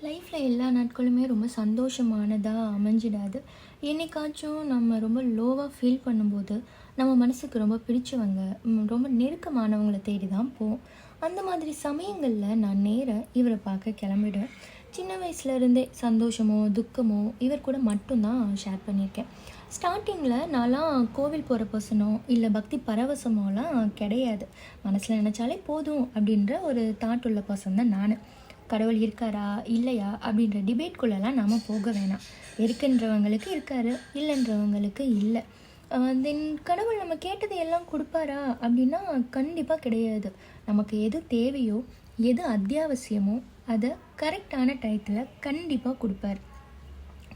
லைஃப்பில் எல்லா நாட்களுமே ரொம்ப சந்தோஷமானதாக அமைஞ்சிடாது. என்னைக்காச்சும் நம்ம ரொம்ப லோவாக ஃபீல் பண்ணும்போது நம்ம மனசுக்கு ரொம்ப பிடிச்சவங்க ரொம்ப நெருக்கமானவங்களை தேடி தான் போவோம். அந்த மாதிரி சமயங்களில் நான் நேராக இவரை பார்க்க கிளம்பிடுவேன். சின்ன வயசுலேருந்தே சந்தோஷமோ துக்கமோ இவர் கூட மட்டும்தான் ஷேர் பண்ணியிருக்கேன். ஸ்டார்டிங்கில் நான்லாம் கோவில் போகிற பர்சனோ இல்லை பக்தி பரவசமோலாம் கிடையாது. மனசில் நினச்சாலே போதும் அப்படின்ற ஒரு தாட் உள்ள பர்சன் தான் நான். கடவுள் இருக்காரா இல்லையா அப்படின்ற டிபேட்குள்ளெல்லாம் நாம் போக வேணாம். இருக்குன்றவங்களுக்கு இருக்காரு, இல்லைன்றவங்களுக்கு இல்லை. தென் கடவுள் நம்ம கேட்டது எல்லாம் கொடுப்பாரா அப்படின்னா கண்டிப்பாக கிடையாது. நமக்கு எது தேவையோ எது அத்தியாவசியமோ அதை கரெக்டான டயத்தில் கண்டிப்பாக கொடுப்பார்,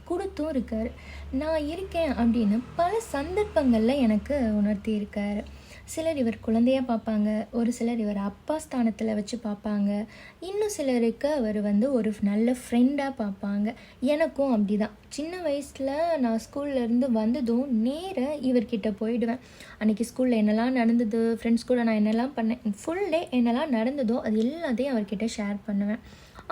கொடுத்தும் இருக்கார். நான் இருக்கேன் அப்படின்னு பல சந்தர்ப்பங்களில் எனக்கு உணர்த்தி இருக்கார். சிலர் இவர் குழந்தையாக பார்ப்பாங்க, ஒரு சிலர் இவர் அப்பா ஸ்தானத்தில் வச்சு பார்ப்பாங்க, இன்னும் சிலருக்கு அவர் ஒரு நல்ல ஃப்ரெண்டாக பார்ப்பாங்க. எனக்கும் அப்படி தான். சின்ன வயசில் நான் ஸ்கூல்லேருந்து வந்ததும் நேராக இவர்கிட்ட போயிடுவேன். அன்றைக்கி ஸ்கூலில் என்னெல்லாம் நடந்தது, ஃப்ரெண்ட்ஸ் கூட நான் என்னெல்லாம் பண்ணேன், ஃபுல் டே என்னெல்லாம் நடந்ததோ அது எல்லாத்தையும் அவர்கிட்ட ஷேர் பண்ணுவேன்.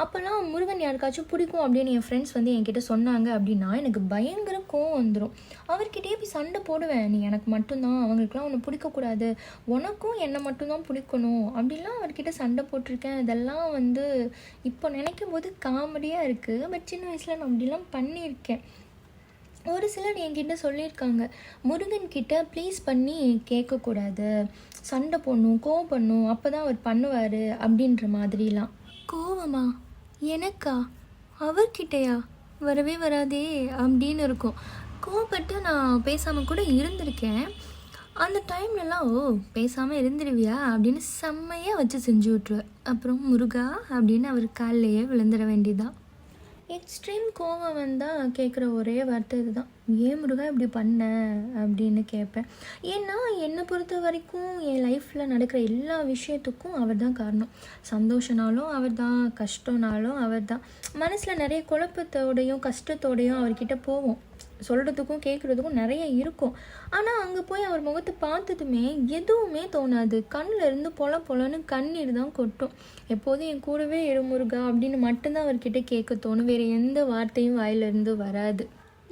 அப்போல்லாம் முருகன் யாருக்காச்சும் பிடிக்கும் அப்படின்னு என் ஃப்ரெண்ட்ஸ் என்கிட்ட சொன்னாங்க அப்படின்னா எனக்கு பயங்கர கோவம் வந்துடும். அவர்கிட்டயே போய் சண்டை போடுவேன். நீ எனக்கு மட்டும்தான், அவங்களுக்குலாம் ஒன்று பிடிக்கக்கூடாது, உனக்கும் என்னை மட்டும்தான் பிடிக்கணும் அப்படிலாம் அவர்கிட்ட சண்டை போட்டிருக்கேன். இதெல்லாம் இப்போ நினைக்கும் போது காமெடியாக இருக்குது. பட் சின்ன வயசில் நான் அப்படிலாம் பண்ணியிருக்கேன். ஒரு சிலர் என்கிட்ட சொல்லியிருக்காங்க, முருகன்கிட்ட ப்ளீஸ் பண்ணி கேட்கக்கூடாது, சண்டை போடணும், கோவப்படணும், அப்போ தான் அவர் பண்ணுவார் அப்படின்ற மாதிரிலாம். கோவமா? எனக்கா? அவர்கிட்டயா? வரவே வராதே அப்படின்னு இருக்கும். கோவப்பட்டு நான் பேசாமல் கூட இருந்திருக்கேன். அந்த டைம்லலாம் பேசாமல் இருந்துடுவியா அப்படின்னு செம்மையாக வச்சு செஞ்சு விட்ருவேன். அப்புறம் முருகா அப்படின்னு அவர் காலிலேயே விழுந்துட வேண்டியதான். எக்ஸ்ட்ரீம் கோவம் வந்தால் கேட்குற ஒரே வார்த்தை இதுதான், ஏன் முருகா இப்படி பண்ண அப்படின்னு கேட்பேன். ஏன்னா என்னை பொறுத்த வரைக்கும் என் லைஃப்பில் நடக்கிற எல்லா விஷயத்துக்கும் அவர் தான் காரணம். சந்தோஷனாலும் அவர் தான், கஷ்டம்னாலும் அவர் தான். மனசில் நிறைய குழப்பத்தோடையும் கஷ்டத்தோடையும் அவர்கிட்ட போவோம். சொல்கிறதுக்கும் கேட்குறதுக்கும் நிறைய இருக்கும். ஆனால் அங்கே போய் அவர் முகத்தை பார்த்ததுமே எதுவுமே தோணாது. கண்ணில் இருந்து பொலன்னு கண்ணீர் தான் கொட்டும். எப்போதும் என் கூடவே முருகா அப்படின்னு மட்டும்தான் அவர்கிட்ட கேட்க தோணும். வேறு எந்த வார்த்தையும் வாயிலிருந்து வராது.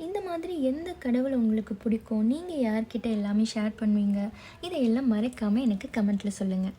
இந்த மாதிரி எந்த கடவுள் உங்களுக்கு பிடிக்கும்? நீங்கள் யார்கிட்ட எல்லாமே ஷேர் பண்ணுவீங்க? இதையெல்லாம் மறக்காமல் எனக்கு கமெண்ட்டில் சொல்லுங்கள்.